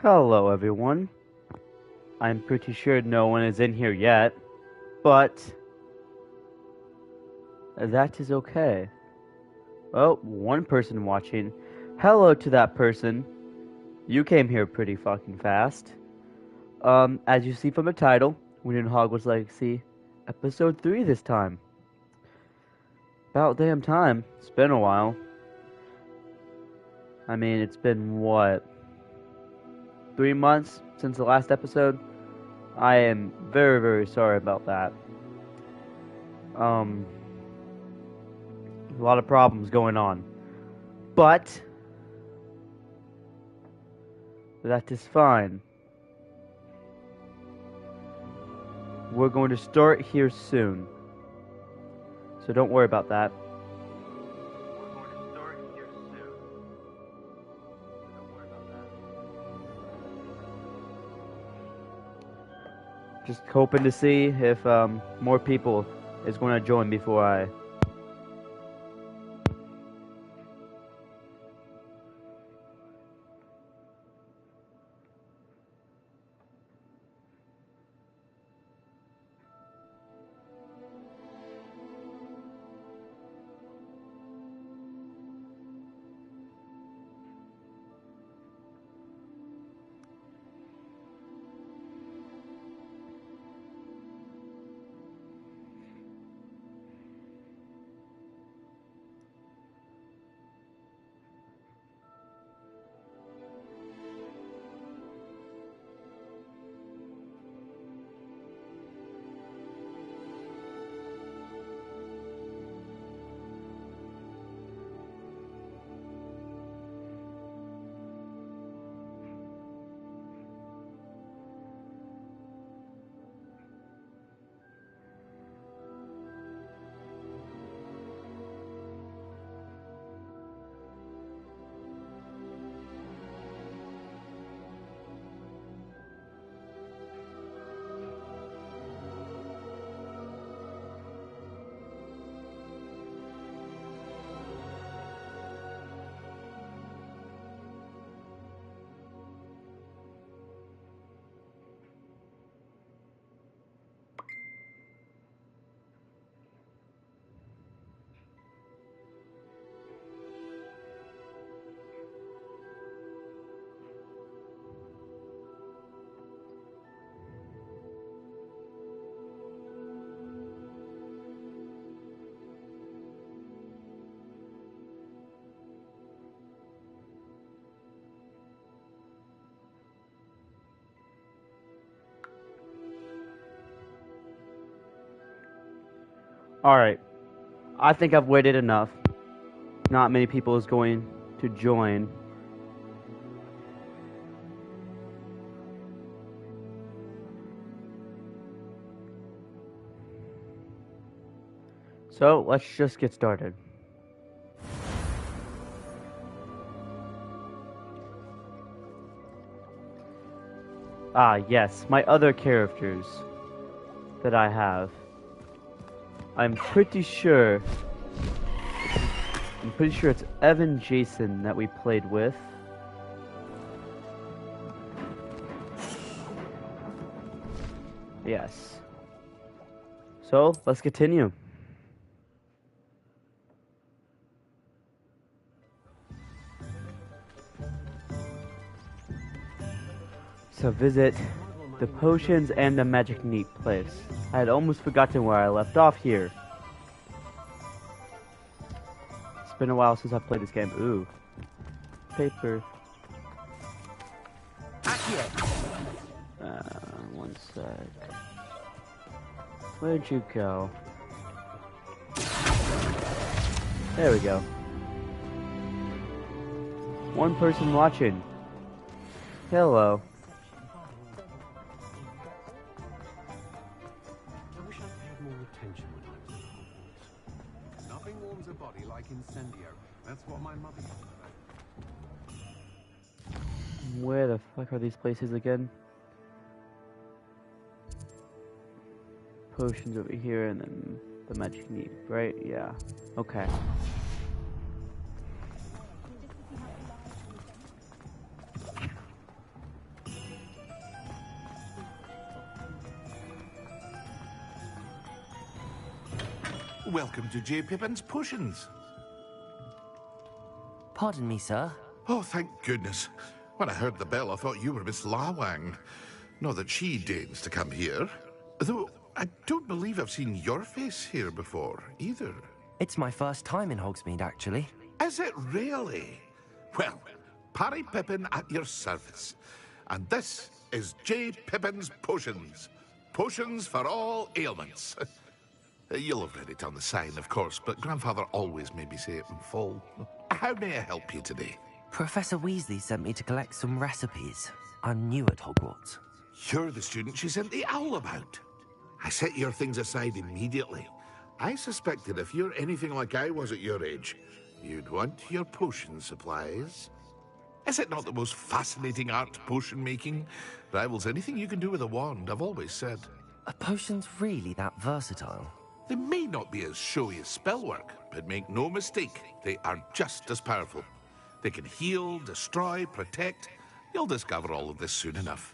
Hello, everyone. I'm pretty sure no one is in here yet, but that is okay. Oh, one person watching. Hello to that person. You came here pretty fucking fast. As you see from the title, we're in Hogwarts Legacy, episode 3 this time. About damn time. It's been a while. I mean, it's been what? 3 months since the last episode? I am very, very sorry about that. A lot of problems going on. But that is fine. We're going to start here soon. So don't worry about that. We're going to start here soon. So don't worry about that. Just hoping to see if more people is going to join before I... Alright. I think I've waited enough. Not many people is going to join. So, let's just get started. Ah, yes, my other characters that I have. I'm pretty sure it's Evan Jason that we played with. Yes. So, let's continue. So visit the potions and the magic neat place. I had almost forgotten where I left off here. It's been a while since I've played this game. Ooh. Paper. One sec. Where'd you go? There we go. One person watching. Hello. Nothing warms a body like incendio. That's what my mother used to say. Where the fuck are these places again? Potions over here and then the magic neat, right? Yeah. Okay. welcome to J. Pippin's Potions. Pardon me, sir. Oh, thank goodness. When I heard the bell, I thought you were Miss Lawang. Not that she deigns to come here. Though, I don't believe I've seen your face here before, either. It's my first time in Hogsmeade, actually. Is it really? Well, Parry Pippin at your service. And this is J. Pippin's Potions. Potions for all ailments. You'll have read it on the sign, of course, but Grandfather always made me say it in full. How may I help you today? Professor Weasley sent me to collect some recipes. I'm new at Hogwarts. You're the student she sent the owl about. I set your things aside immediately. I suspected if you're anything like I was at your age, you'd want your potion supplies. Is it not the most fascinating art, potion making? Rivals anything you can do with a wand, I've always said. Are potions really that versatile? They may not be as showy as spellwork, but make no mistake, they are just as powerful. They can heal, destroy, protect. You'll discover all of this soon enough.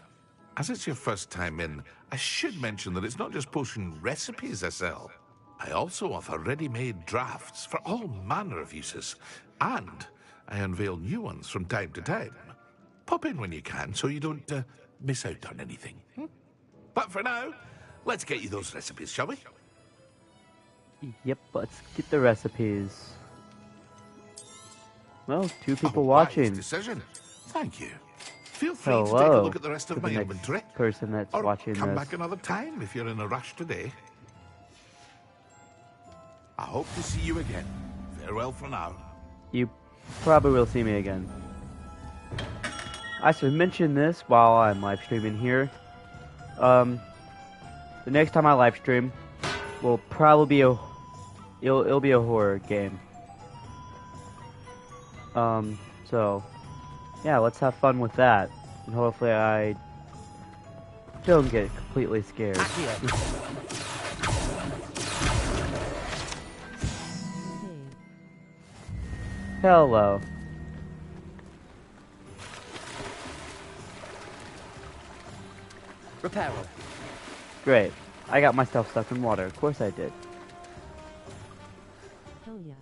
As it's your first time in, I should mention that it's not just potion recipes I sell. I also offer ready-made drafts for all manner of uses, and I unveil new ones from time to time. Pop in when you can so you don't miss out on anything. But for now, let's get you those recipes, shall we? Yep, let's get the recipes. Well, two people Oh, watching. wise decision. Thank you. Feel free to take a Hello look at the rest to of the my next inventory. person that's Or watching come this. back another time if you're in a rush today. I hope to see you again. Farewell for now. You probably will see me again. I should mention this while I'm live streaming here. The next time I live stream will probably be it'll be a horror game. So yeah, let's have fun with that, and hopefully I don't get completely scared. Hello. Reparo. Great. I got myself stuck in water. Of course I did. Hell yeah.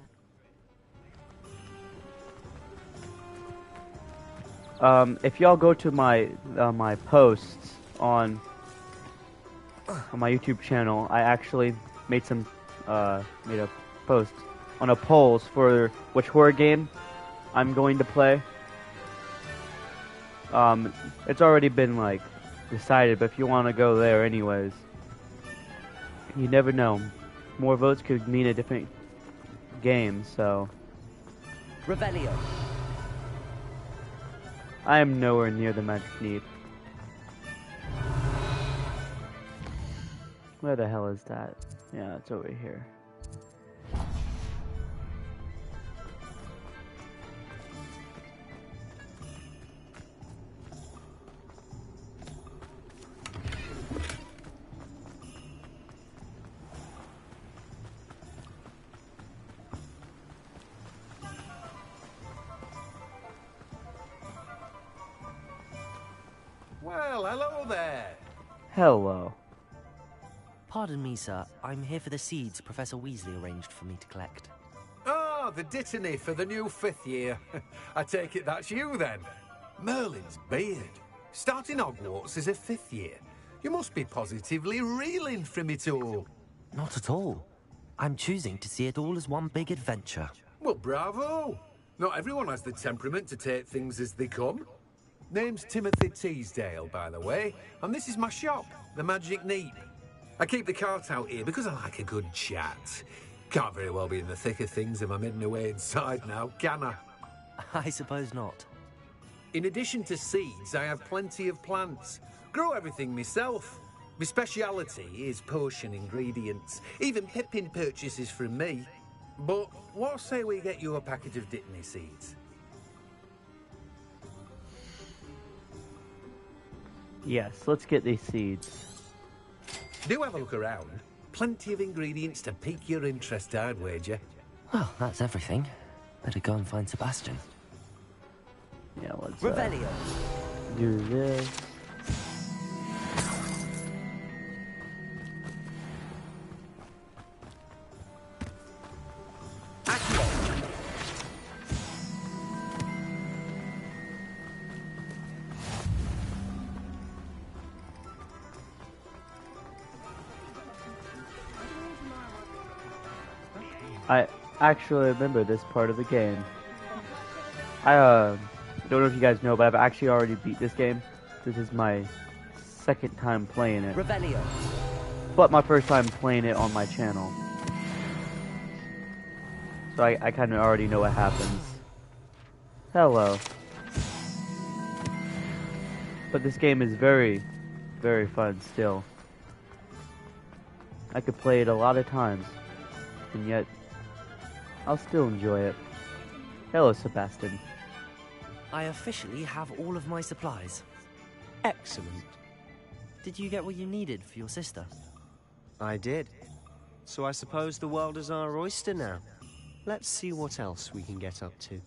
If y'all go to my my posts on my YouTube channel, I actually made a post on a polls for which horror game I'm going to play. It's already been like decided, but if you want to go there anyways, you never know. More votes could mean a different game, so Revelio. I am nowhere near the magic need. Where the hell is that? Yeah, it's over here. Well, hello there. Hello. Pardon me, sir. I'm here for the seeds Professor Weasley arranged for me to collect. Oh, the dittany for the new 5th year. I take it that's you then. Merlin's beard. Starting Hogwarts as a 5th year. You must be positively reeling from it all. Not at all. I'm choosing to see it all as one big adventure. Well, bravo. Not everyone has the temperament to take things as they come. Name's Timothy Teasdale, by the way, and this is my shop, the Magic Neep. I keep the cart out here because I like a good chat. Can't very well be in the thick of things if I'm hidden away inside now, can I? I suppose not. In addition to seeds, I have plenty of plants. Grow everything myself. My speciality is potion ingredients. Even Pippin purchases from me. But what say we get you a packet of dittany seeds? Yes, let's get these seeds. Do have a look around. Plenty of ingredients to pique your interest, I'd wager. Well, that's everything. Better go and find Sebastian. Yeah, let's Revelio. do this. I actually remember this part of the game. I don't know if you guys know, but I've actually already beat this game. This is my second time playing it. Revelio. But my first time playing it on my channel. So I kind of already know what happens. Hello. But this game is very, very fun still. I could play it a lot of times, and yet I'll still enjoy it. Hello, Sebastian. I officially have all of my supplies. Excellent. Did you get what you needed for your sister? I did. So I suppose the world is our oyster now. Let's see what else we can get up to.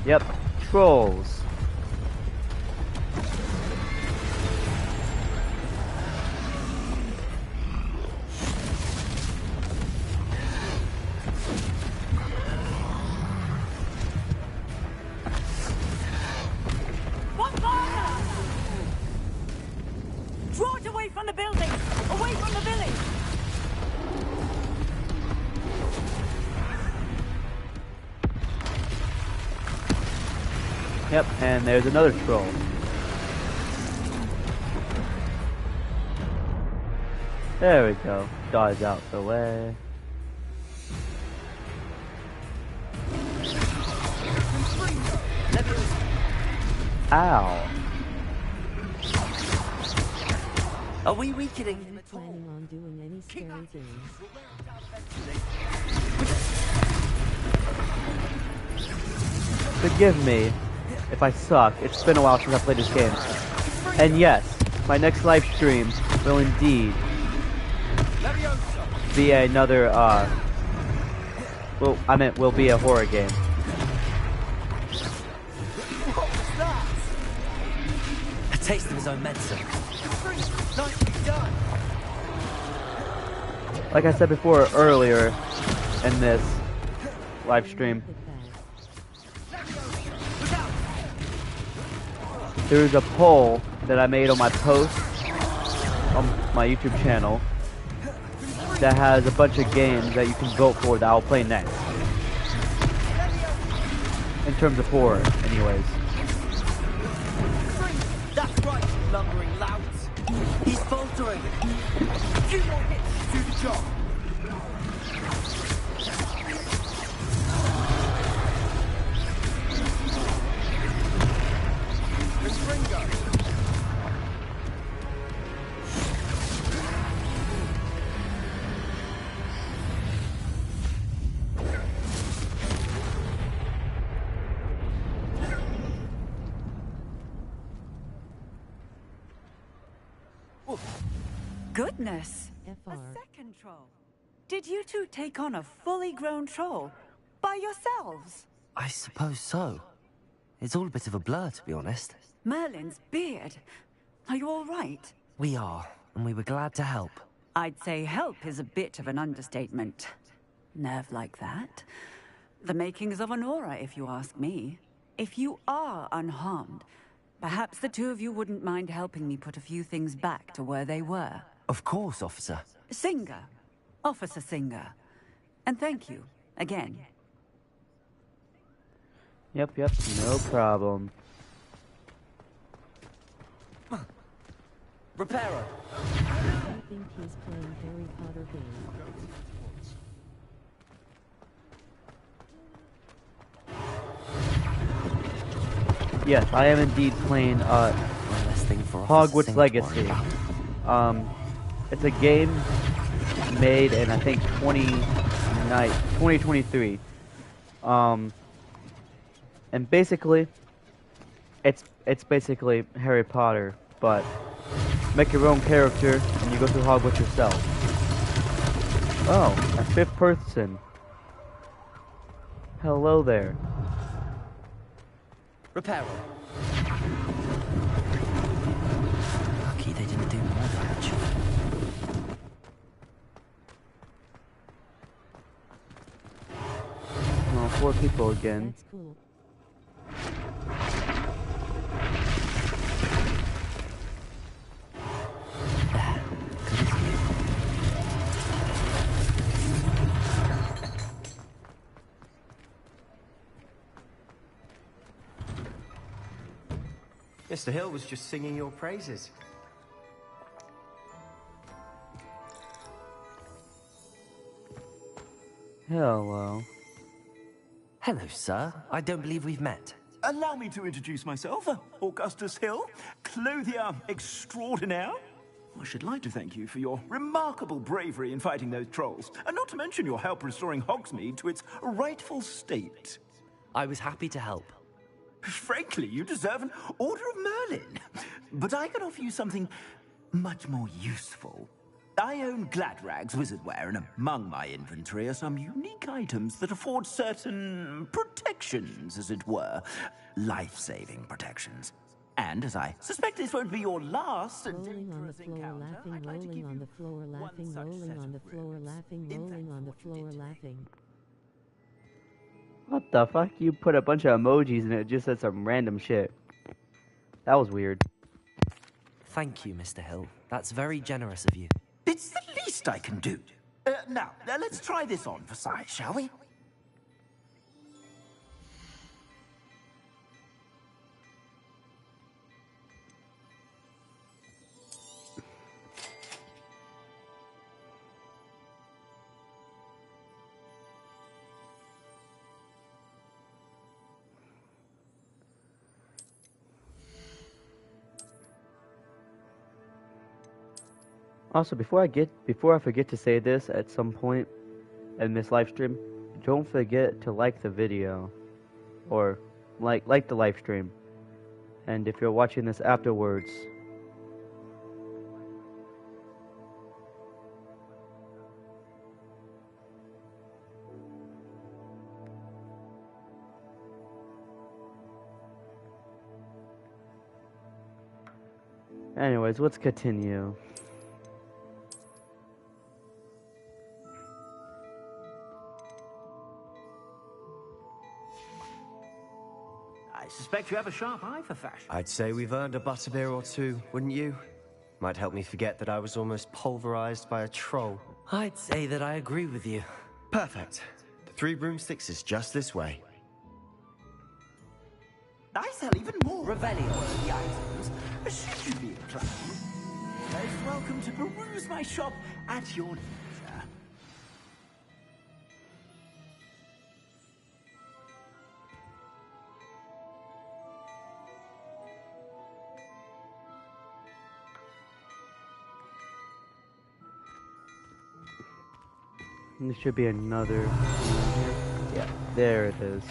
Yep, trolls. What fire? Draw it away from the building! Away from the village! Yep, and there's another troll. There we go. Dodge out the way. Ow. Are we weakening? Planning on doing any scary things. Forgive me if I suck. It's been a while since I played this game. And yes, my next live stream will indeed be another, will be a horror game. A taste of his own medicine. Like I said before earlier in this live stream, there's a poll that I made on my post on my YouTube channel that has a bunch of games that you can vote for that I'll play next. In terms of horror, anyways. That's right, you lumbering louts. He's faltering. Few more hits to do the job. Goodness! FR. A second troll. Did you two take on a fully grown troll? By yourselves? I suppose so. It's all a bit of a blur, to be honest. Merlin's beard. Are you all right? We are, and we were glad to help. I'd say help is a bit of an understatement. Nerve like that. The makings of an aura, if you ask me. If you are unharmed, perhaps the two of you wouldn't mind helping me put a few things back to where they were. Of course, officer. Singer. Officer Singer. And thank you, again. Yep, no problem. Reparo. I think he's playing Harry Potter games. Yes, I am indeed playing One less thing for Officer Hogwarts Singh to worry Legacy. about. It's a game made in I think 2023. And basically, it's basically Harry Potter, but make your own character and you go through Hogwarts yourself. Oh, a fifth person. Hello there. Reparo. Lucky they didn't do more damage. Oh, 4 people again. That's cool. Mr. Hill was just singing your praises. Hello. Hello, sir. I don't believe we've met. Allow me to introduce myself, Augustus Hill, clothier extraordinaire. I should like to thank you for your remarkable bravery in fighting those trolls, and not to mention your help restoring Hogsmeade to its rightful state. I was happy to help. Frankly, you deserve an Order of Merlin. But I can offer you something much more useful. I own Gladrag's wizardware, and among my inventory are some unique items that afford certain protections, as it were. Life-saving protections. And as I suspect this won't be your last Rolling on the dangerous floor, encounter, laughing, I'd like to rolling give on you the floor, one laughing, such rolling set on the of floor, rooms. laughing, In rolling fact, on the what you floor, did today laughing. What the fuck? You put a bunch of emojis and it just said some random shit. That was weird. Thank you, Mr. Hill. That's very generous of you. It's the least I can do. Now, let's try this on for size, shall we? Also, before I forget to say this at some point in this live stream, don't forget to like the video, or like the live stream. And if you're watching this afterwards, anyways, let's continue. I suspect you have a sharp eye for fashion. I'd say we've earned a butterbeer or two, wouldn't you? Might help me forget that I was almost pulverized by a troll. I'd say that I agree with you. Perfect. The 3 broomsticks is just this way. I sell even more Revelio. worthy items. Should you be inclined, most welcome to peruse my shop at your leisure. There should be another. Yeah, there it is.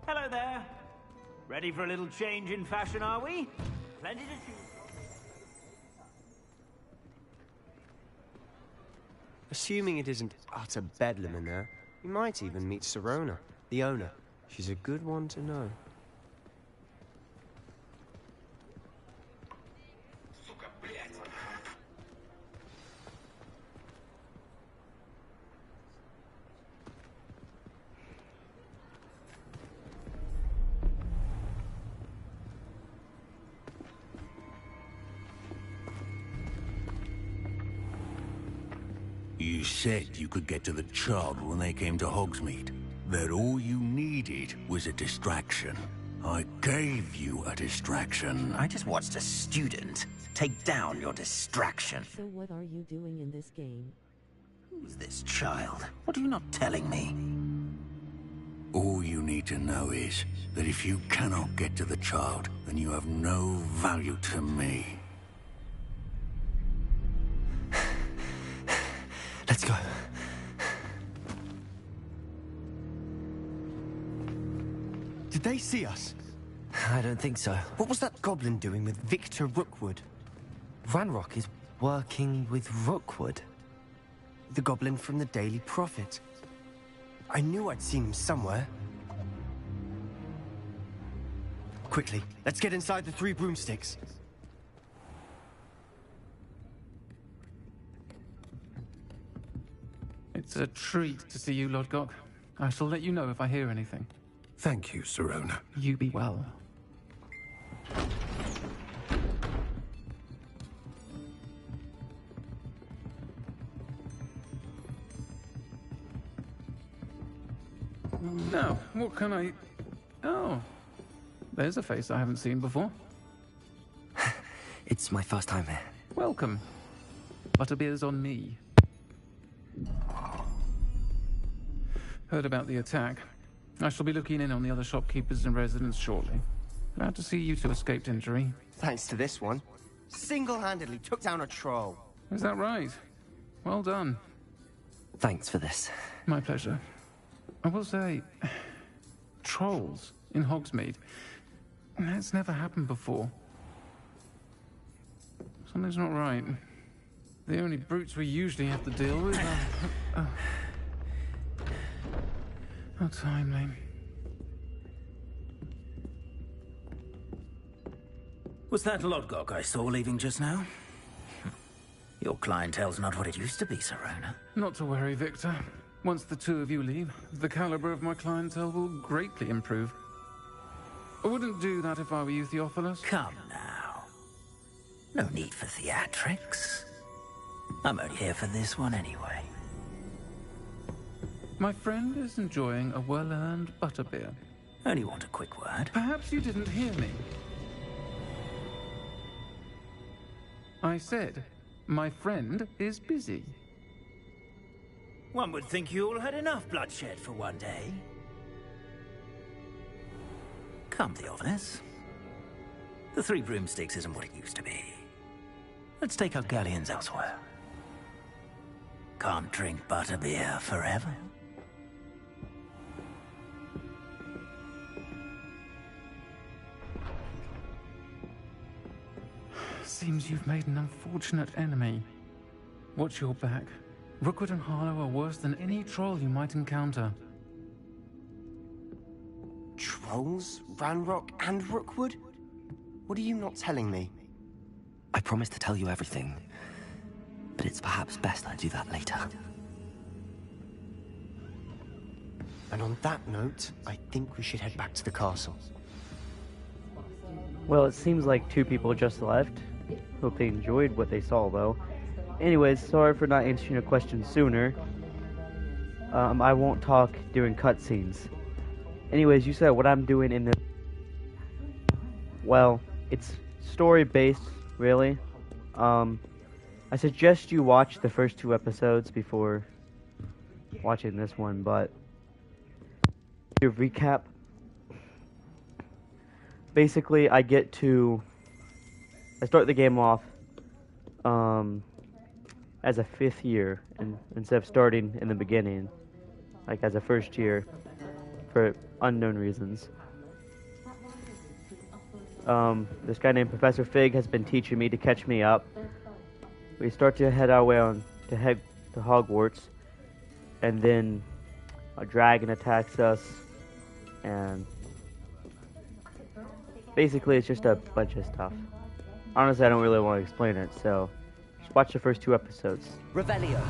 Hello there. Ready for a little change in fashion, are we? Plenty to choose. Assuming it isn't utter bedlam in there, you might even meet Sirona, the owner. She's a good one to know. You said you could get to the Chod when they came to Hogsmeade. That all you needed was a distraction. I gave you a distraction. I just watched a student take down your distraction. So what are you doing in this game? Who's this child? What are you not telling me? All you need to know is that if you cannot get to the child, then you have no value to me. Let's go. Did they see us? I don't think so. What was that goblin doing with Victor Rookwood? Ranrock is working with Rookwood. The goblin from the Daily Prophet. I knew I'd seen him somewhere. Quickly, let's get inside the 3 broomsticks. It's a treat to see you, Lodgok. I shall let you know if I hear anything. Thank you, Sirona. You be well. Now, what can I... Oh, there's a face I haven't seen before. It's my first time here. Welcome. Butterbeer's on me. Heard about the attack. I shall be looking in on the other shopkeepers and residents shortly. Glad to see you two escaped injury. Thanks to this one. Single-handedly took down a troll. Is that right? Well done. Thanks for this. My pleasure. I will say, trolls in Hogsmeade. That's never happened before. Something's not right. The only brutes we usually have to deal with are... How timely. Was that Lodgok I saw leaving just now? Your clientele's not what it used to be, Sirona. Not to worry, Victor. Once the two of you leave, the caliber of my clientele will greatly improve. I wouldn't do that if I were you, Theophilus. Come now. No need for theatrics. I'm only here for this one anyway. My friend is enjoying a well-earned butterbeer. Only want a quick word. Perhaps you didn't hear me. I said, my friend is busy. One would think you all had enough bloodshed for one day. Come, Theophilus. The Three Broomsticks isn't what it used to be. Let's take our galleons elsewhere. Can't drink butterbeer forever. Seems you've made an unfortunate enemy. Watch your back. Rookwood and Harlow are worse than any troll you might encounter. Trolls? Ranrock and Rookwood? What are you not telling me? I promised to tell you everything, but it's perhaps best I do that later. And on that note, I think we should head back to the castle. Well, it seems like two people just left. Hope they enjoyed what they saw, though. Anyways, sorry for not answering your question sooner. I won't talk during cutscenes. Anyways, you said what I'm doing in the... Well, it's story-based, really. I suggest you watch the first 2 episodes before watching this one, but... Your recap... Basically, I start the game off as a 5th year instead of starting in the beginning, like as a first year, for unknown reasons. This guy named Professor Fig has been teaching me to catch me up. We start to head our way on to head to Hogwarts, and then a dragon attacks us, and basically it's just a bunch of stuff. Honestly, I don't really want to explain it, so just watch the first 2 episodes. Revelio.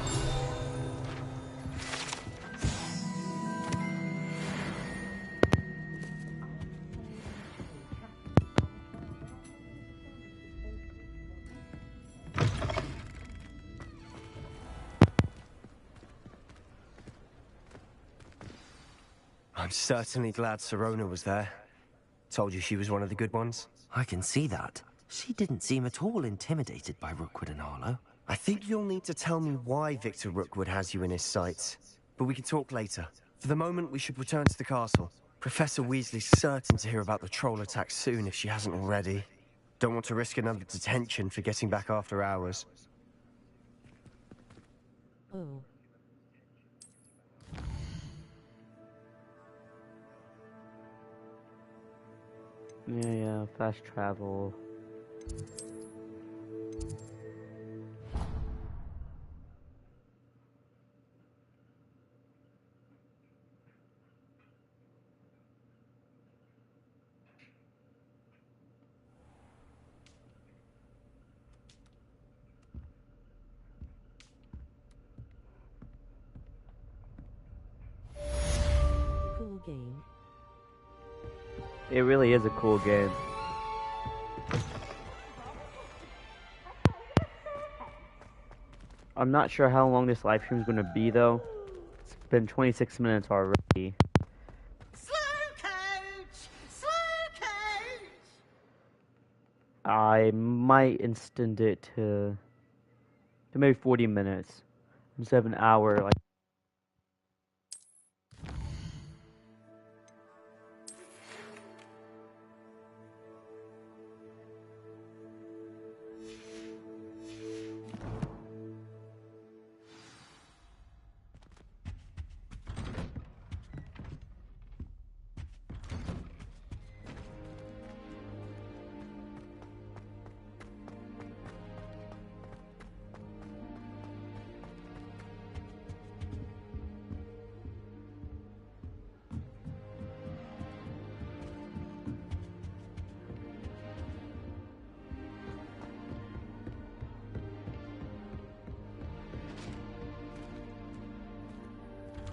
I'm certainly glad Sirona was there. Told you she was one of the good ones. I can see that. She didn't seem at all intimidated by Rookwood and Harlow. I think you'll need to tell me why Victor Rookwood has you in his sights. But we can talk later. For the moment, we should return to the castle. Professor Weasley's certain to hear about the troll attack soon if she hasn't already. Don't want to risk another detention for getting back after hours. Oh. Yeah, fast travel. Cool game. It really is a cool game. I'm not sure how long this live stream is going to be, though. It's been 26 minutes already. I might extend it to maybe 40 minutes instead of an hour. Like.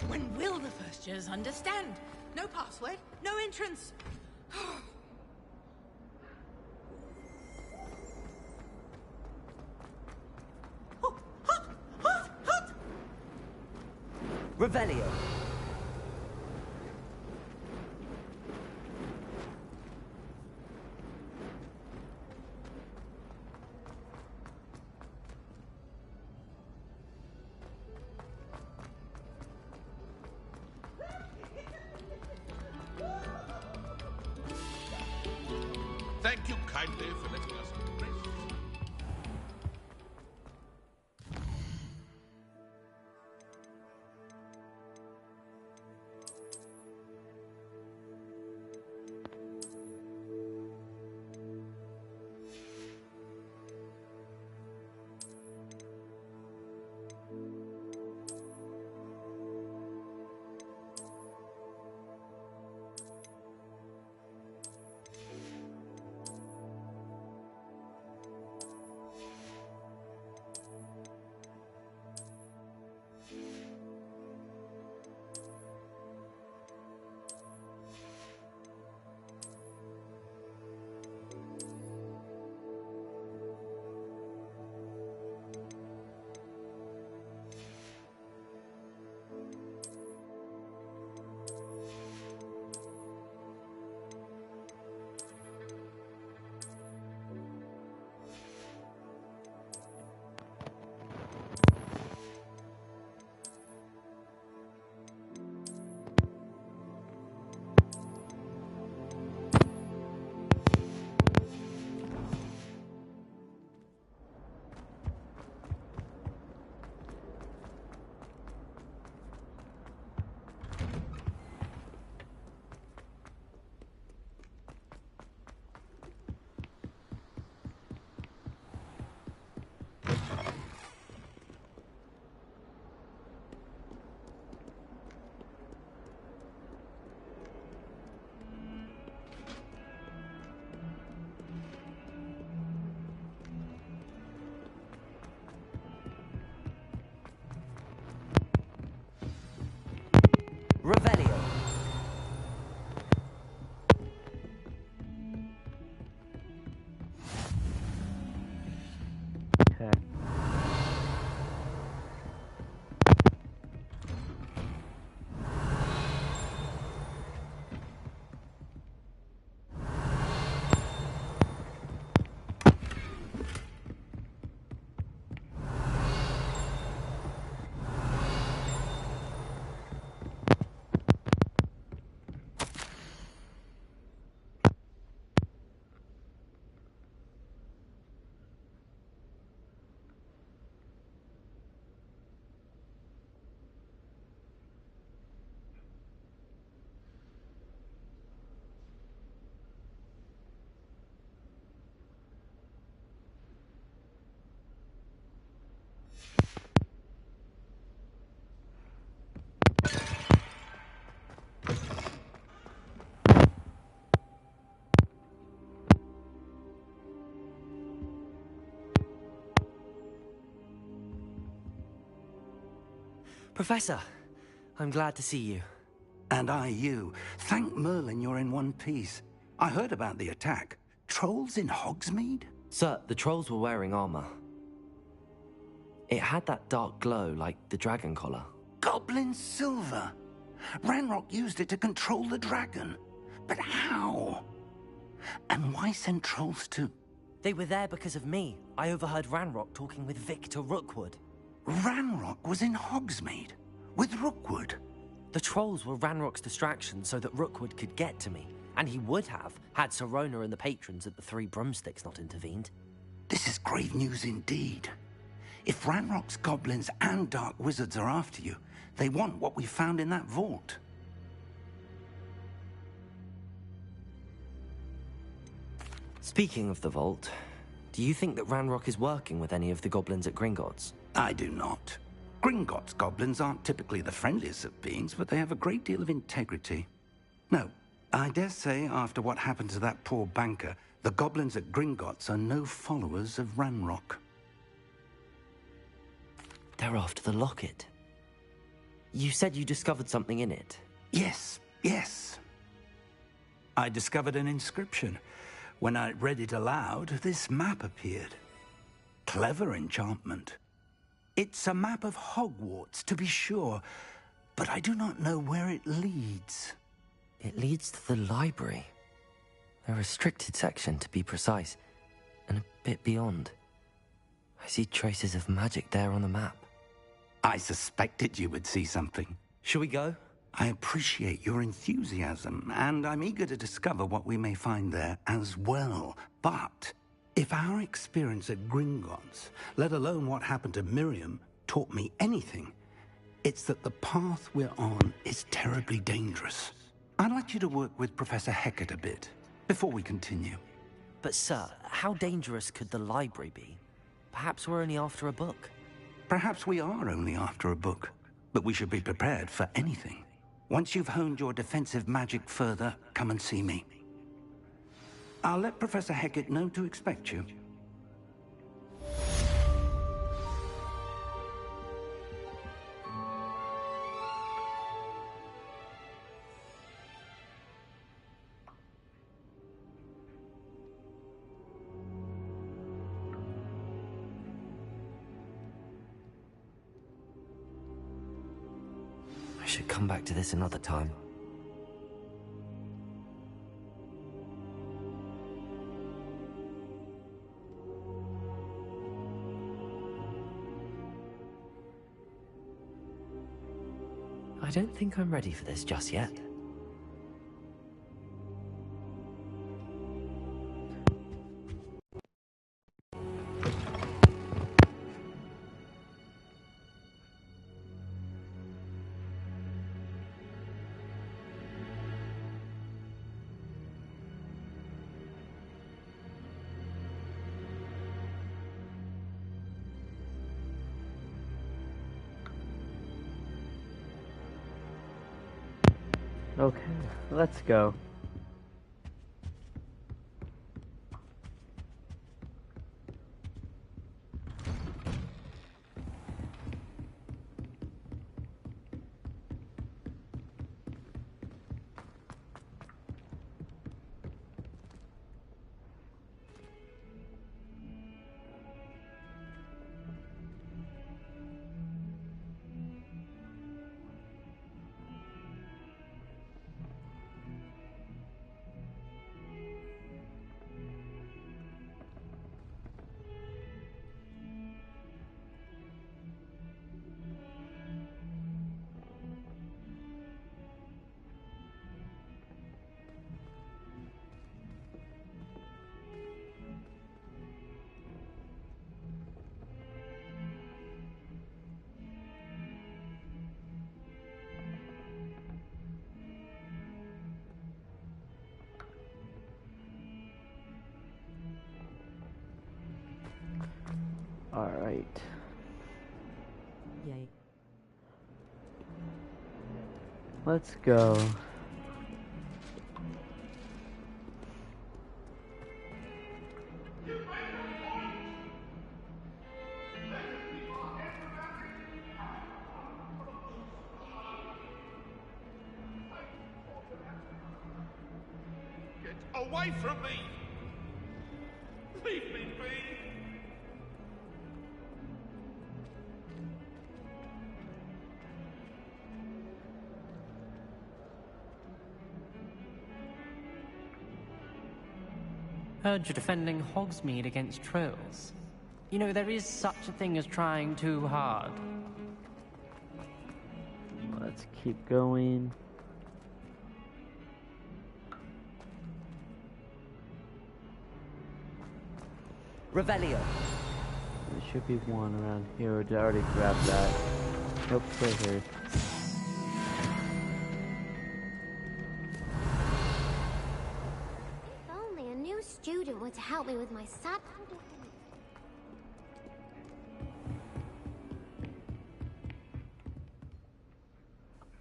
When will the first years understand? No password, no entrance. Revelio. Thank you kindly for letting us. Revelio. Okay. Professor, I'm glad to see you. And I you. Thank Merlin you're in one piece. I heard about the attack. Trolls in Hogsmeade? Sir, the trolls were wearing armor. It had that dark glow like the dragon collar. Goblin silver. Ranrock used it to control the dragon. But how? And why send trolls to... They were there because of me. I overheard Ranrock talking with Victor Rookwood. Ranrock was in Hogsmeade? With Rookwood? The trolls were Ranrock's distraction so that Rookwood could get to me. And he would have, had Sirona and the patrons at the Three Broomsticks not intervened. This is grave news indeed. If Ranrock's goblins and dark wizards are after you, they want what we found in that vault. Speaking of the vault, do you think that Ranrock is working with any of the goblins at Gringotts? I do not. Gringotts goblins aren't typically the friendliest of beings, but they have a great deal of integrity. No, I dare say after what happened to that poor banker, the goblins at Gringotts are no followers of Ranrock. They're after the locket. You said you discovered something in it. Yes. I discovered an inscription. When I read it aloud, this map appeared. Clever enchantment. It's a map of Hogwarts, to be sure, but I do not know where it leads. It leads to the library. A restricted section, to be precise, and a bit beyond. I see traces of magic there on the map. I suspected you would see something. Shall we go? I appreciate your enthusiasm, and I'm eager to discover what we may find there as well. But if our experience at Gringotts, let alone what happened to Miriam, taught me anything, it's that the path we're on is terribly dangerous. I'd like you to work with Professor Hecat a bit before we continue. But sir, how dangerous could the library be? Perhaps we're only after a book. Perhaps we are only after a book, but we should be prepared for anything. Once you've honed your defensive magic further, come and see me. I'll let Professor Hecat know to expect you. I should come back to this another time. I don't think I'm ready for this just yet. Okay, let's go. All right. Yay. Let's go. Get away from me! Leave me be! Heard you're defending Hogsmeade against trolls. You know, there is such a thing as trying too hard. Let's keep going. Revelio. There should be one around here. I already grabbed that. Nope, right here. If only a new student were to help me with my sad.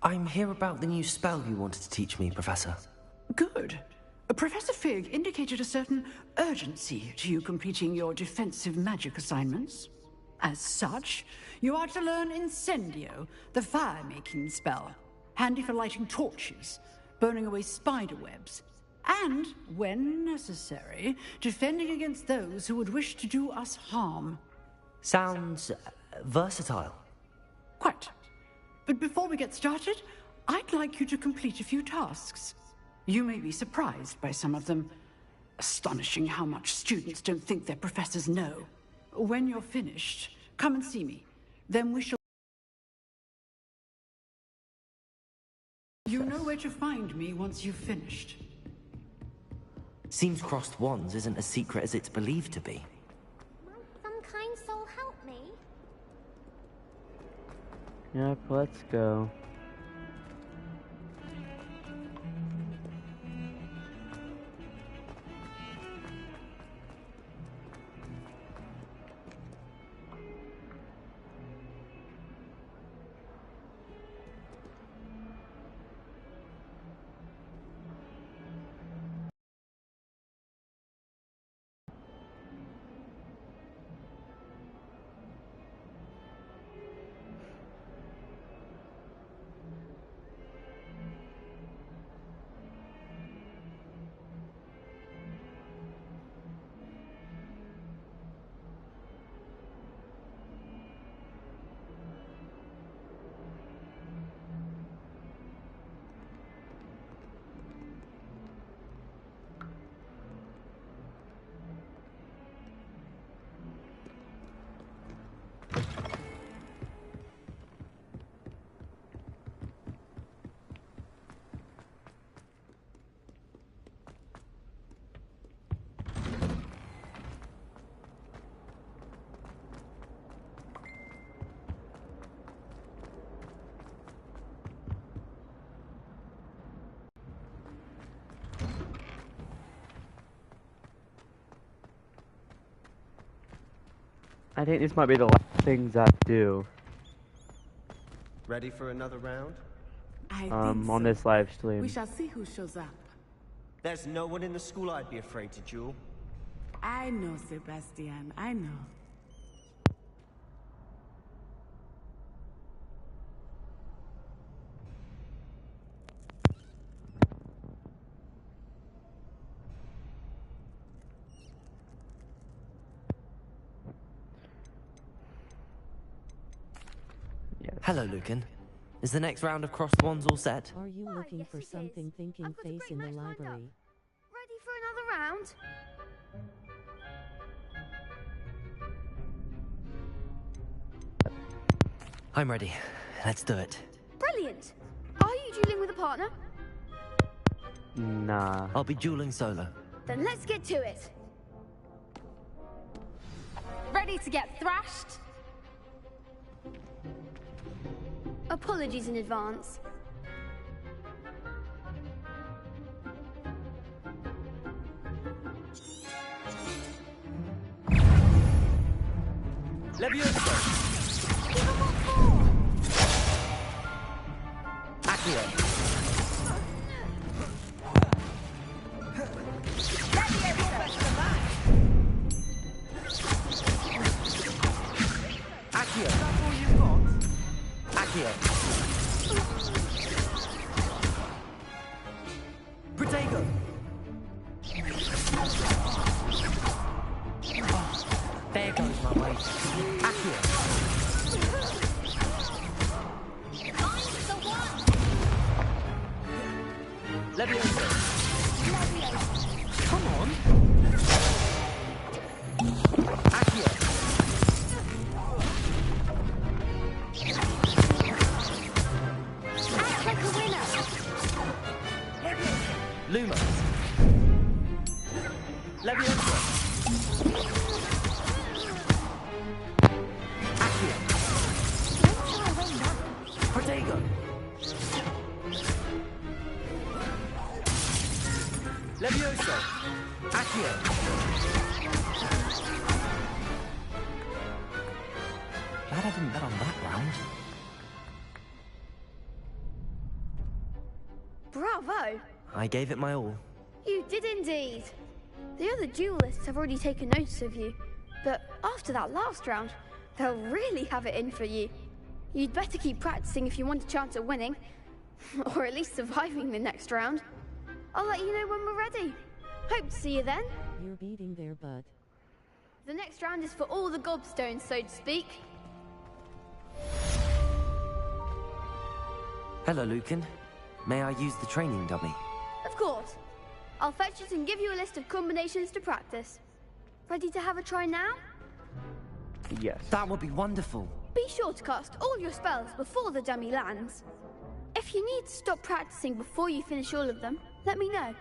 I'm here about the new spell you wanted to teach me, Professor. Good. Professor Fig indicated a certain urgency to you completing your defensive magic assignments. As such, you are to learn Incendio, the fire-making spell, handy for lighting torches, burning away spider webs, and, when necessary, defending against those who would wish to do us harm. Sounds versatile. Quite. But before we get started, I'd like you to complete a few tasks. You may be surprised by some of them. Astonishing how much students don't think their professors know. When you're finished, come and see me. Then we shall... You know where to find me once you've finished. Seems crossed wands isn't as secret as it's believed to be. Might some kind soul help me? Yep, let's go. I think this might be the last things I do. Ready for another round? On this live stream. We shall see who shows up. There's no one in the school I'd be afraid to duel. I know, Sebastian. I know. Hello, Lucan. Is the next round of crossed wands all set? Are you looking for something thinking face in the library? Ready for another round? I'm ready. Let's do it. Brilliant! Are you dueling with a partner? Nah. I'll be dueling solo. Then let's get to it. Ready to get thrashed? Apologies in advance. Levioso! Accio! Accio! That's all you've got? Accio! Protego! There goes my way. Accio! Levioso! Come on! Lumos. Leviosa. Accio. Protego. Levioso. Accio. Glad I didn't bet on that round. Bravo! I gave it my all. You did indeed. The other duelists have already taken notice of you, but after that last round, they'll really have it in for you. You'd better keep practicing if you want a chance at winning, or at least surviving the next round. I'll let you know when we're ready. Hope to see you then. You're beating their butt. The next round is for all the gobstones, so to speak. Hello, Lucan. May I use the training dummy? Of course. I'll fetch it and give you a list of combinations to practice. Ready to have a try now? Yes. That would be wonderful. Be sure to cast all your spells before the dummy lands. If you need to stop practicing before you finish all of them, let me know.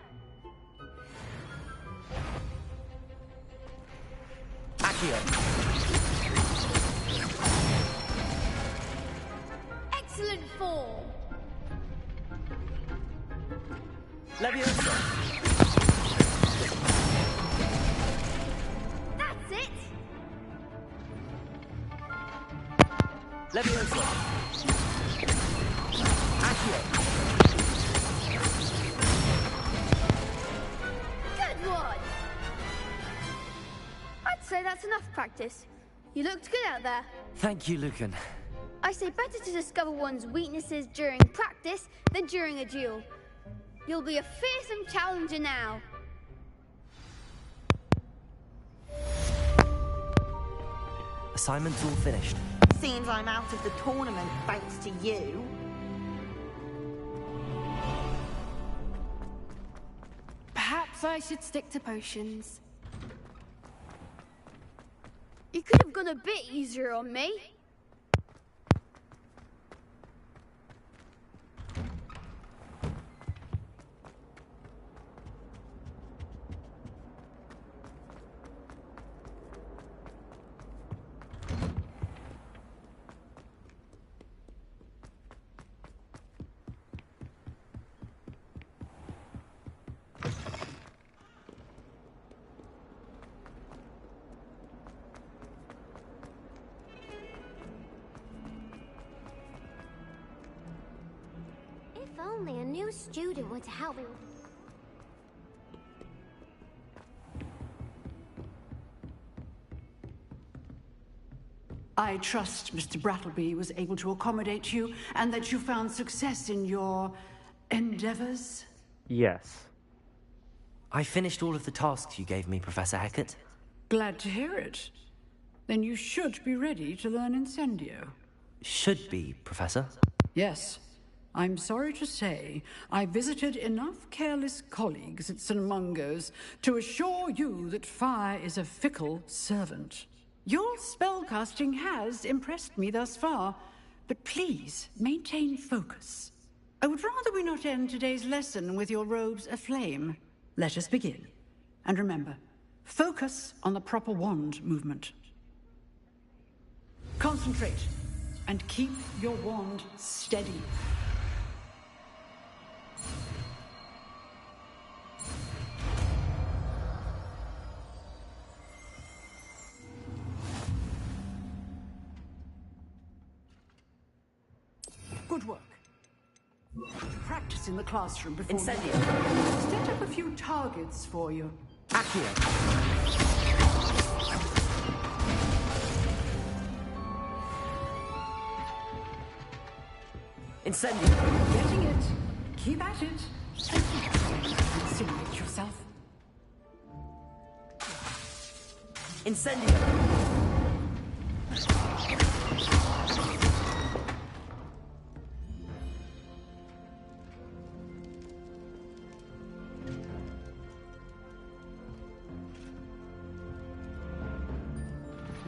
Accio. Excellent form. Leviosa. That's it. Leviosa. Accio. Good one. I'd say that's enough practice. You looked good out there. Thank you, Lucan. I say better to discover one's weaknesses during practice than during a duel. You'll be a fearsome challenger now. Assignment's all finished. Seems I'm out of the tournament thanks to you. Perhaps I should stick to potions. You could have gone a bit easier on me. If only a new student were to help me. I trust Mr. Brattleby was able to accommodate you and that you found success in your endeavors. Yes. I finished all of the tasks you gave me, Professor Hecat. Glad to hear it. Then you should be ready to learn Incendio. Should be, Professor. Yes. I'm sorry to say, I visited enough careless colleagues at St. Mungo's to assure you that fire is a fickle servant. Your spellcasting has impressed me thus far, but please maintain focus. I would rather we not end today's lesson with your robes aflame. Let us begin. And remember, focus on the proper wand movement. Concentrate, and keep your wand steady. Good work. Practice in the classroom before Incendio. Set up a few targets for you. Accio. Incendio. Getting it. Keep at it. Insinuate yourself. Incendio.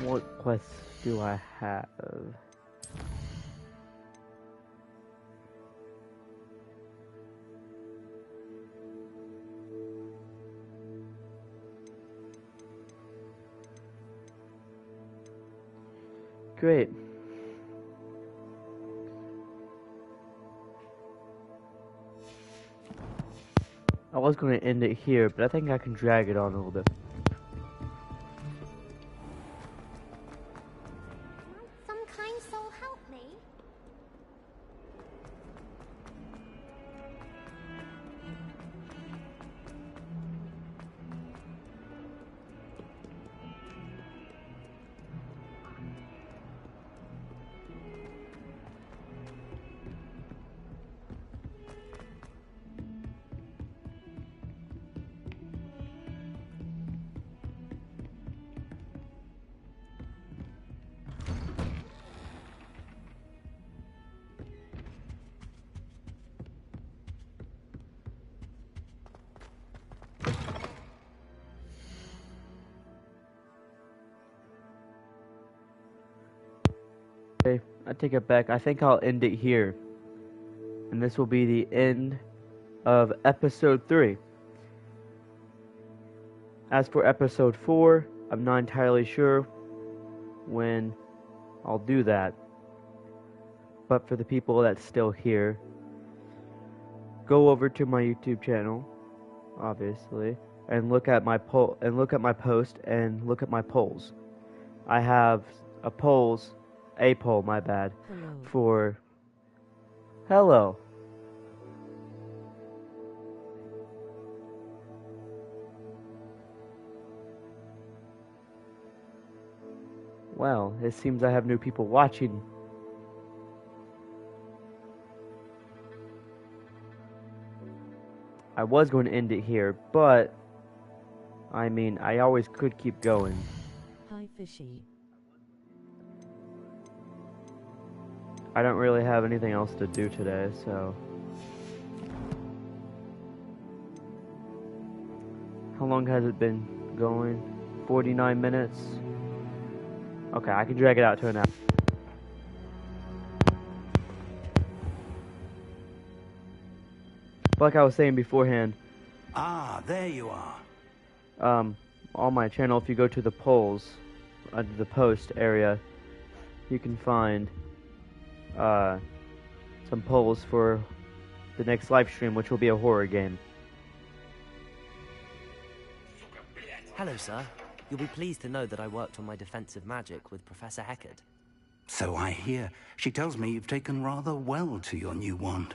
What quests do I have? Great. I was going to end it here, but I think I can drag it on a little bit. Some kind soul help me? Okay, I take it back. I think I'll end it here. And this will be the end of episode 3. As for episode 4, I'm not entirely sure when I'll do that. But for the people that's still here, go over to my YouTube channel, obviously, and look at my post and look at my polls. I have a poll, my bad, for hello. Well, it seems I have new people watching. I was going to end it here, but I mean, I always could keep going. Hi, Fishy. I don't really have anything else to do today, so. How long has it been going? 49 minutes? Okay, I can drag it out to an hour. Like I was saying beforehand. Ah, there you are. On my channel, if you go to the polls, under the post area, you can find some polls for the next live stream, which will be a horror game. Hello, sir. You'll be pleased to know that I worked on my defensive magic with Professor Heckard. So I hear. She tells me you've taken rather well to your new wand.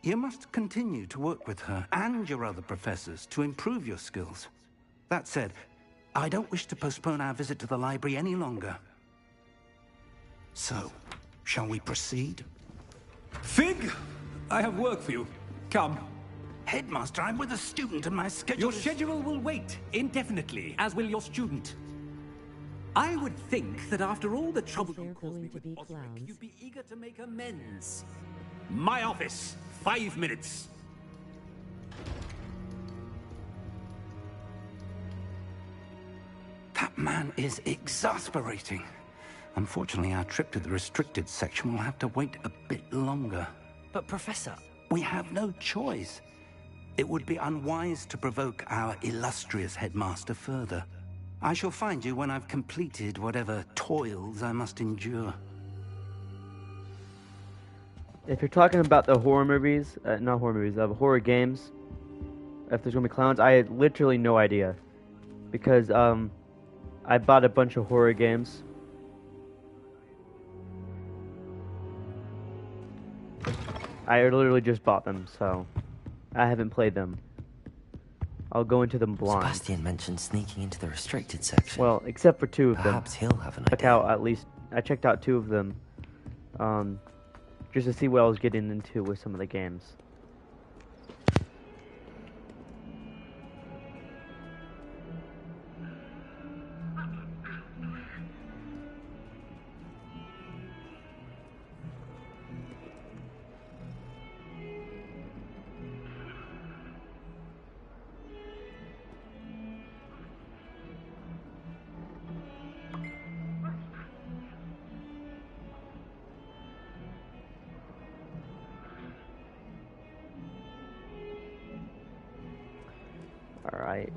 You must continue to work with her and your other professors to improve your skills. That said, I don't wish to postpone our visit to the library any longer. So, shall we proceed? Fig, I have work for you. Come. Headmaster, I'm with a student and my schedule Your schedule will wait indefinitely, as will your student. I would think that after all the trouble you caused me with Osric, you'd be eager to make amends. My office, 5 minutes. That man is exasperating. Unfortunately, our trip to the restricted section will have to wait a bit longer. But, Professor... We have no choice. It would be unwise to provoke our illustrious headmaster further. I shall find you when I've completed whatever toils I must endure. If you're talking about the horror movies, not horror movies, horror games, if there's gonna be clowns, I had literally no idea. Because, I bought a bunch of horror games. I literally just bought them, so I haven't played them. I'll go into them blind. Sebastian mentioned sneaking into the restricted section. Well, except for 2 of them. Perhaps he'll have an idea. Check out at least. I checked out 2 of them, just to see what I was getting into with some of the games. Alright.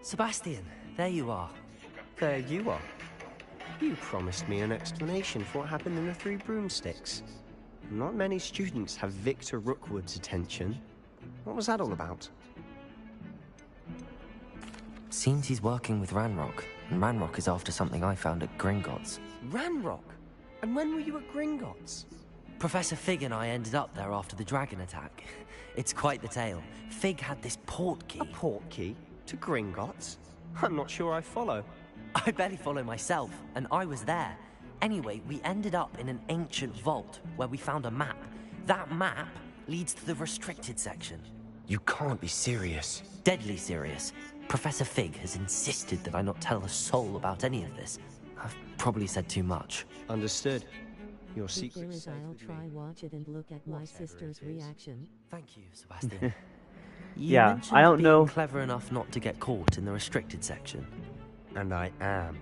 Sebastian, there you are. There you are. You promised me an explanation for what happened in the Three Broomsticks. Not many students have Victor Rookwood's attention. What was that all about? Seems he's working with Ranrock, and Ranrock is after something I found at Gringotts. Ranrock? And when were you at Gringotts? Professor Fig and I ended up there after the dragon attack. It's quite the tale. Fig had this port key. A port key? To Gringotts? I'm not sure I follow. I barely follow myself, and I was there. Anyway, we ended up in an ancient vault where we found a map. That map leads to the restricted section. You can't be serious. Deadly serious. Professor Fig has insisted that I not tell a soul about any of this. I've probably said too much. Understood. Your If secret. there is, I'll try watch it and look at my sister's reaction. Thank you, Sebastian. Yeah, I don't being know. Clever enough not to get caught in the restricted section. And I am.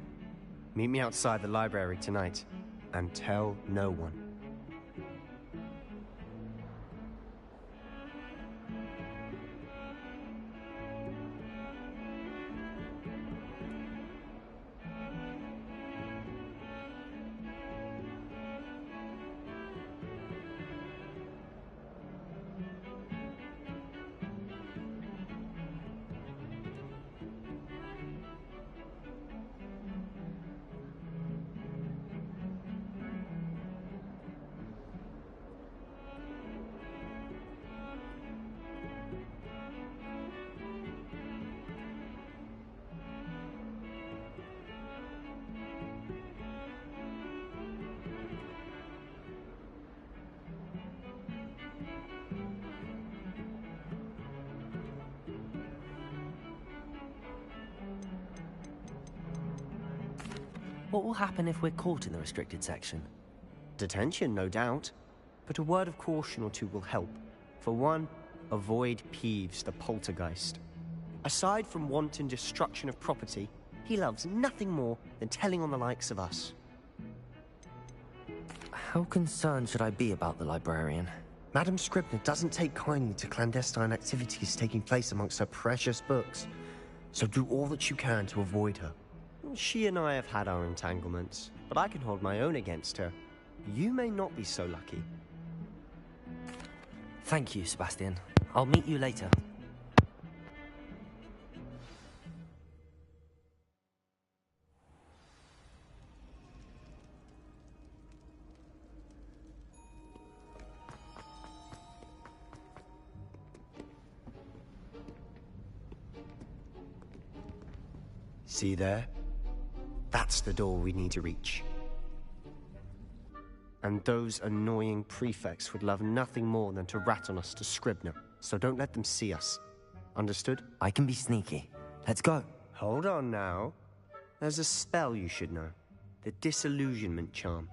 Meet me outside the library tonight, and tell no one. What will happen if we're caught in the restricted section? Detention, no doubt. But a word of caution or two will help. For one, avoid Peeves, the poltergeist. Aside from wanton destruction of property, he loves nothing more than telling on the likes of us. How concerned should I be about the librarian? Madam Scribner doesn't take kindly to clandestine activities taking place amongst her precious books. So do all that you can to avoid her. She and I have had our entanglements, but I can hold my own against her. You may not be so lucky. Thank you, Sebastian. I'll meet you later. See there? That's the door we need to reach. And those annoying prefects would love nothing more than to rat on us to Scribner, so don't let them see us. Understood? I can be sneaky. Let's go. Hold on now. There's a spell you should know. The Disillusionment Charm.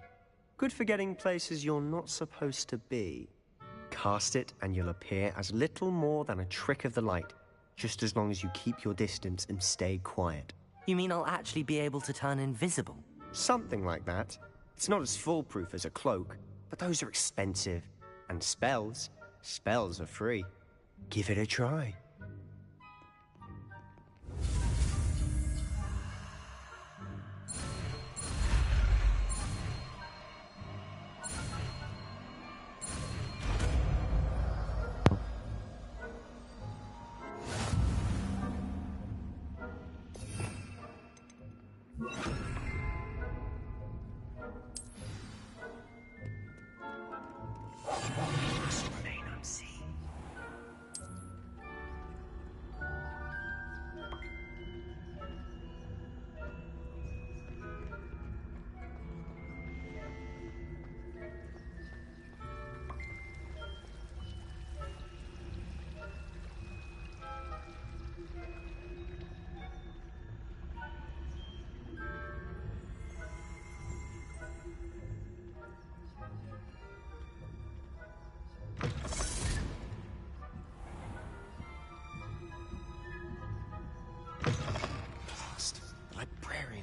Good for getting places you're not supposed to be. Cast it and you'll appear as little more than a trick of the light, just as long as you keep your distance and stay quiet. You mean I'll actually be able to turn invisible? Something like that. It's not as foolproof as a cloak, but those are expensive. And spells are free. Give it a try.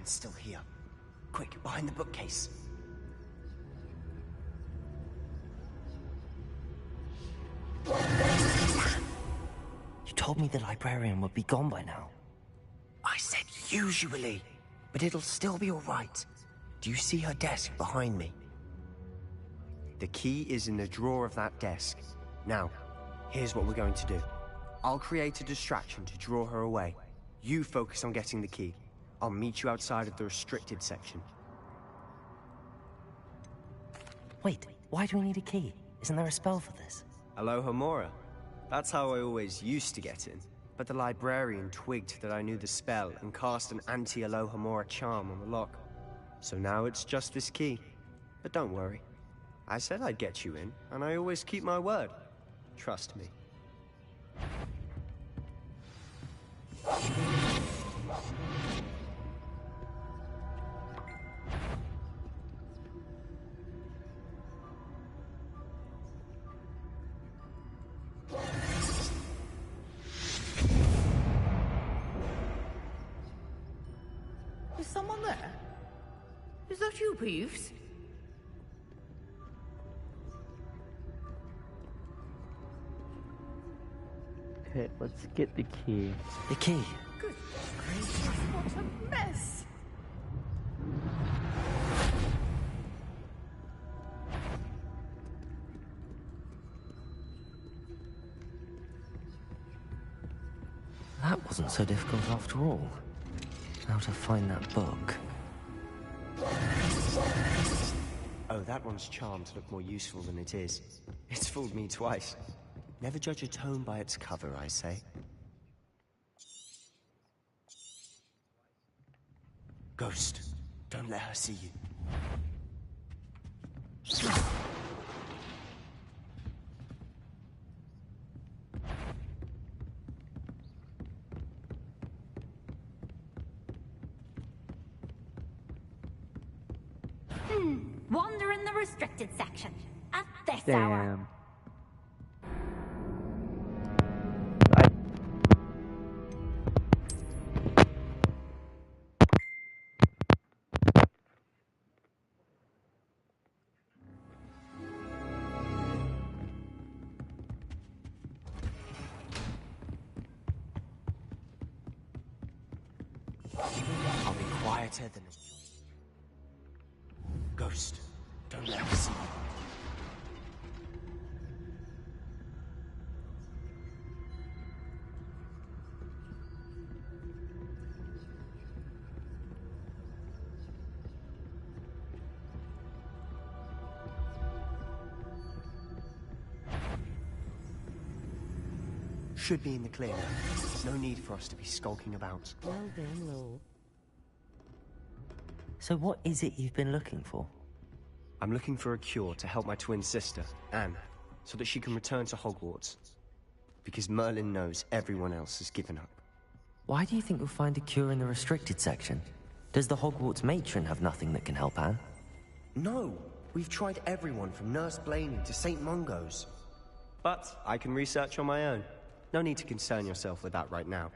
Still here. Quick, behind the bookcase. You told me the librarian would be gone by now. Usually. But it'll still be all right. Do you see her desk behind me? The key is in the drawer of that desk. Now, here's what we're going to do. I'll create a distraction to draw her away. You focus on getting the key. I'll meet you outside of the restricted section. Wait, why do we need a key? Isn't there a spell for this? Alohomora. That's how I always used to get in. But the librarian twigged that I knew the spell and cast an anti-Alohomora charm on the lock. So now it's just this key. But don't worry. I said I'd get you in, and I always keep my word. Trust me. Is someone there? Is that you, Peeves? Okay, let's get the key. The key? Good gracious, what a mess! That wasn't so difficult after all. How to find that book. Oh, that one's charmed to look more useful than it is. It's fooled me twice. Never judge a tome by its cover, I say. Ghost, don't let her see you. Wander in the restricted section. At this hour. Damn. I'll be quieter than a... Ghost, don't let her see you. Should be in the clear now. No need for us to be skulking about. Well then, Lowell. So what is it you've been looking for? I'm looking for a cure to help my twin sister, Anne, so that she can return to Hogwarts. Because Merlin knows everyone else has given up. Why do you think you'll find a cure in the restricted section? Does the Hogwarts matron have nothing that can help Anne? No! We've tried everyone from Nurse Blaney to St. Mungo's. But I can research on my own. No need to concern yourself with that right now.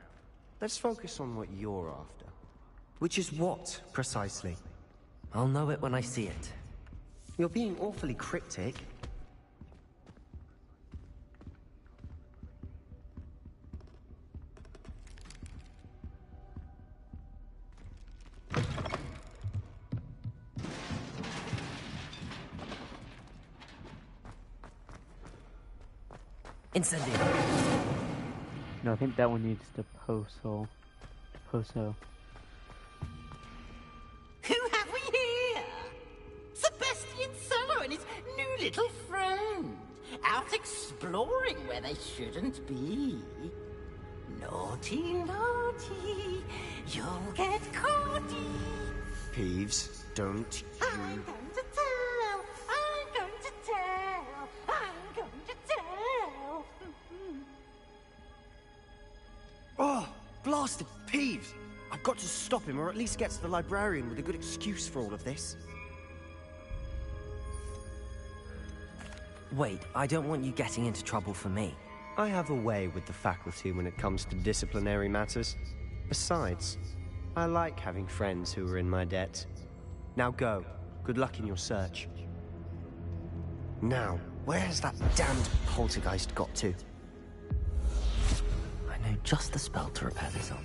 Let's focus on what you're after. Which is what, precisely? I'll know it when I see it. You're being awfully cryptic. Incendio. No, I think that one needs to Poso. Who have we here? Sebastian Cello and his new little friend. Out exploring where they shouldn't be. Naughty, naughty. You'll get caughty. Peeves, don't you... I'm going to tell. I'm going to tell. I'm going to tell. Oh, blasted Peeves! I've got to stop him, or at least get to the librarian with a good excuse for all of this. Wait, I don't want you getting into trouble for me. I have a way with the faculty when it comes to disciplinary matters. Besides, I like having friends who are in my debt. Now go. Good luck in your search. Now, where has that damned poltergeist got to? I know just the spell to repair this armor.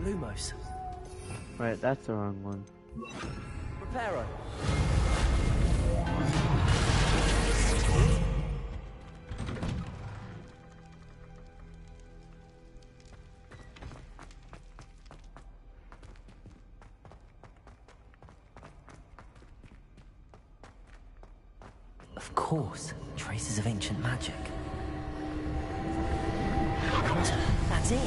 Lumos. Right, that's the wrong one. Reparo. Of course, traces of ancient magic. That's it.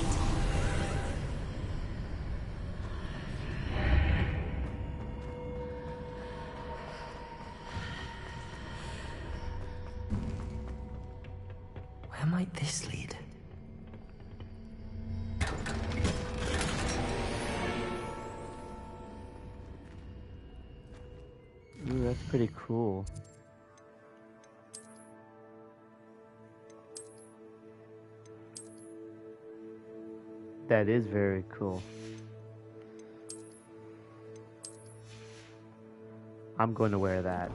Where might this lead? Ooh, that's pretty cool. That is very cool. I'm going to wear that.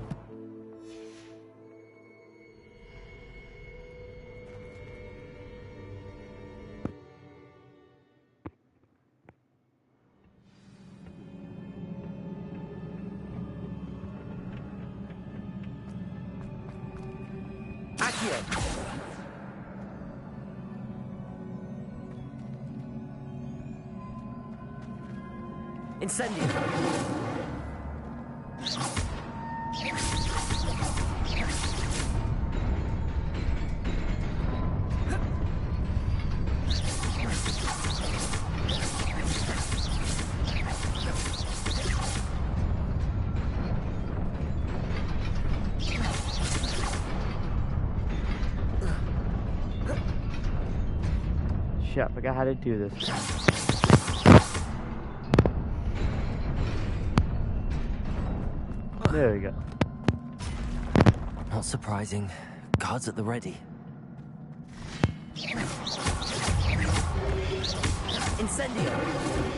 Incendio. Shit, I forgot how to do this. There we go. Not surprising. Guards at the ready. Incendio!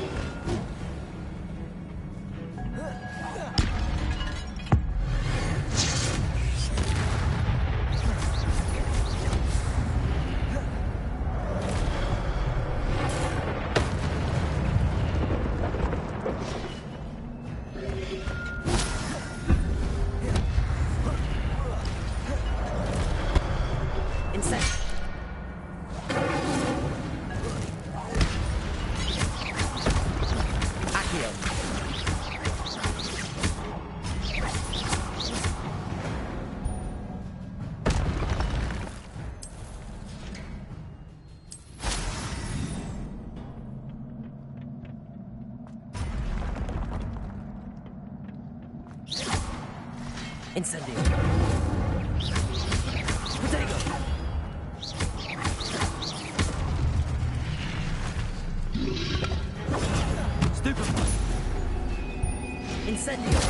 Incendio. Protego. Stupefy. Incendio.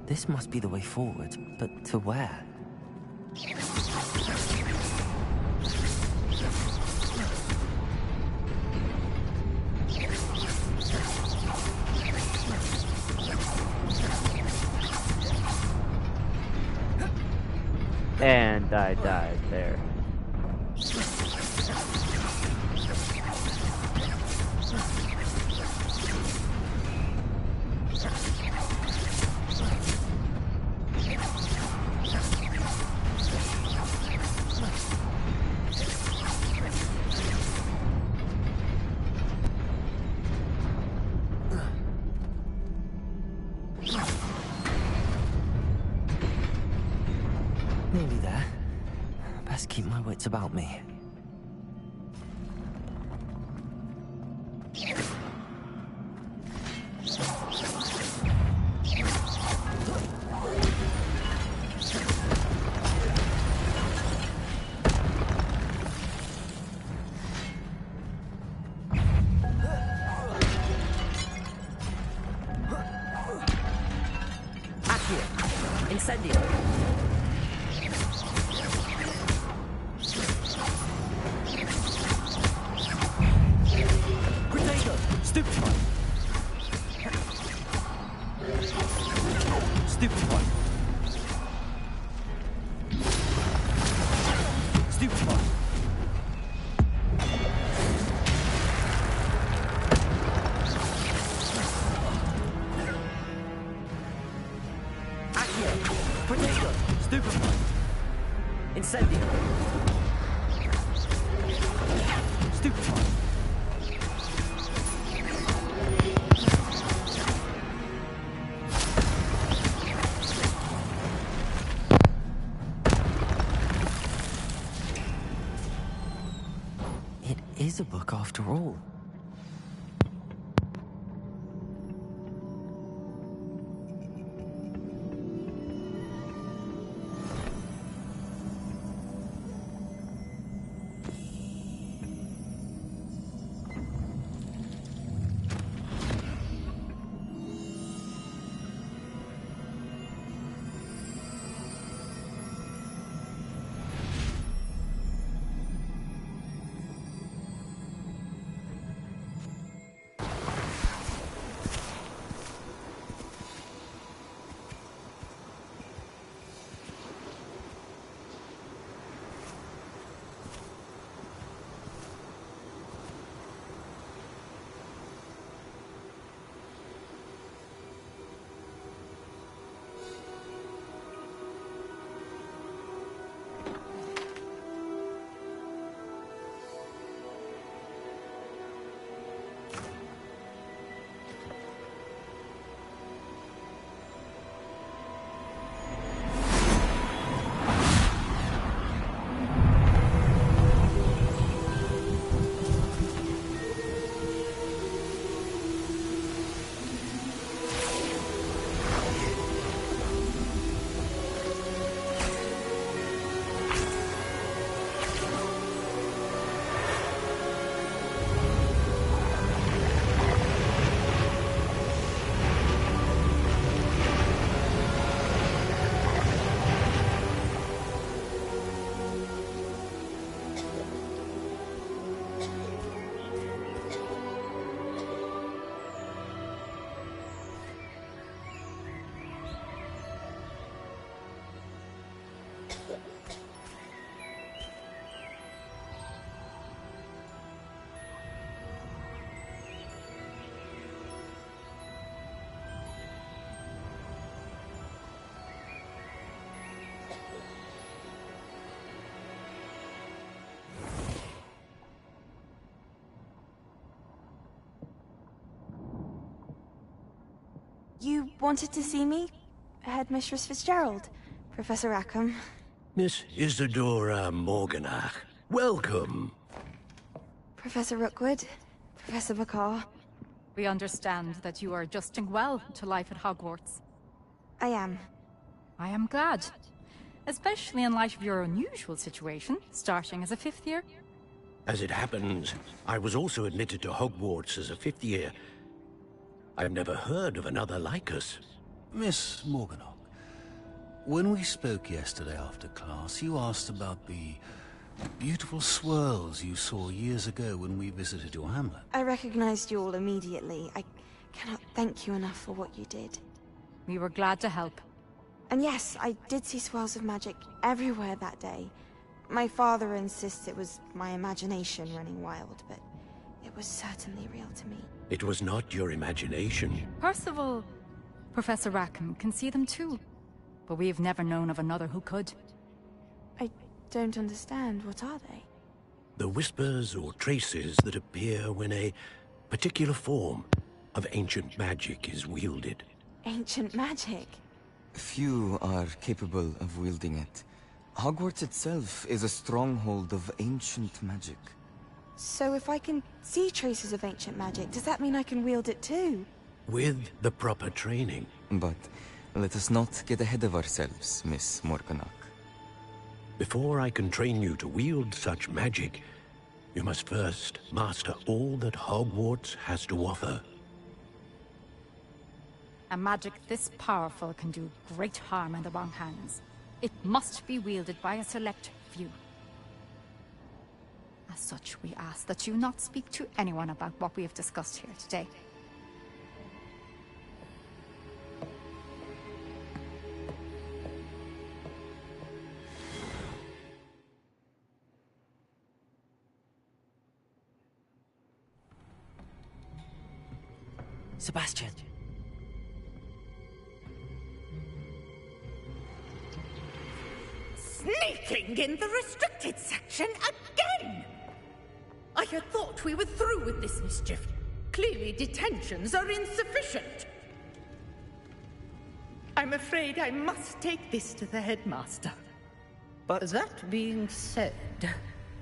This must be the way forward, but to where? And I died there. Nearly there. Best keep my wits about me. Accio. Incendio. is a book after all. You wanted to see me? Headmistress Fitzgerald? Professor Rackham? Miss Isadora Morganach, welcome. Professor Rookwood? Professor Bakar? We understand that you are adjusting well to life at Hogwarts. I am. I am glad. Especially in light of your unusual situation, starting as a 5th year. As it happens, I was also admitted to Hogwarts as a 5th year. I've never heard of another like us. Miss Morganach, when we spoke yesterday after class, you asked about the beautiful swirls you saw years ago when we visited your hamlet. I recognized you all immediately. I cannot thank you enough for what you did. We were glad to help. And yes, I did see swirls of magic everywhere that day. My father insists it was my imagination running wild, but it was certainly real to me. It was not your imagination. Percival, Professor Rackham can see them too. But we have never known of another who could. I don't understand. What are they? The whispers or traces that appear when a particular form of ancient magic is wielded. Ancient magic? Few are capable of wielding it. Hogwarts itself is a stronghold of ancient magic. So if I can see traces of ancient magic, does that mean I can wield it too? With the proper training. But let us not get ahead of ourselves, Miss Morganach. Before I can train you to wield such magic, you must first master all that Hogwarts has to offer. A magic this powerful can do great harm in the wrong hands. It must be wielded by a select few. As such, we ask that you not speak to anyone about what we have discussed here today. Sebastian. Sneaking in the restricted section again! I had thought we were through with this mischief. Clearly detentions are insufficient. I'm afraid I must take this to the headmaster. But that being said,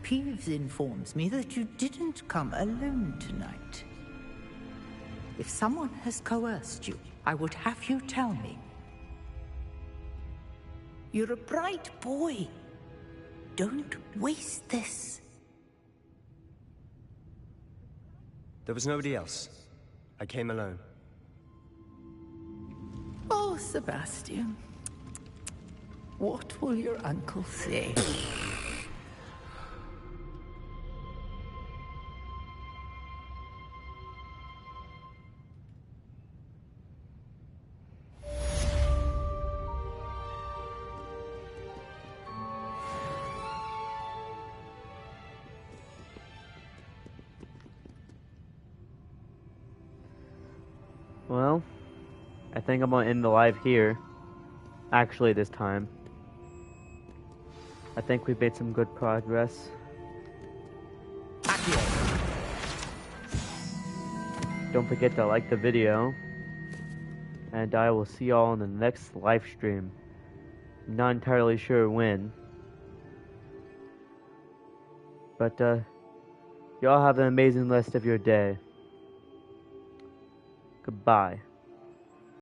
Peeves informs me that you didn't come alone tonight. If someone has coerced you, I would have you tell me. You're a bright boy. Don't waste this. There was nobody else. I came alone. Oh, Sebastian. What will your uncle say? Well, I think I'm gonna end the live here. Actually, this time. I think we've made some good progress. Don't forget to like the video. And I will see y'all in the next live stream. I'm not entirely sure when. But, y'all have an amazing rest of your day. Goodbye.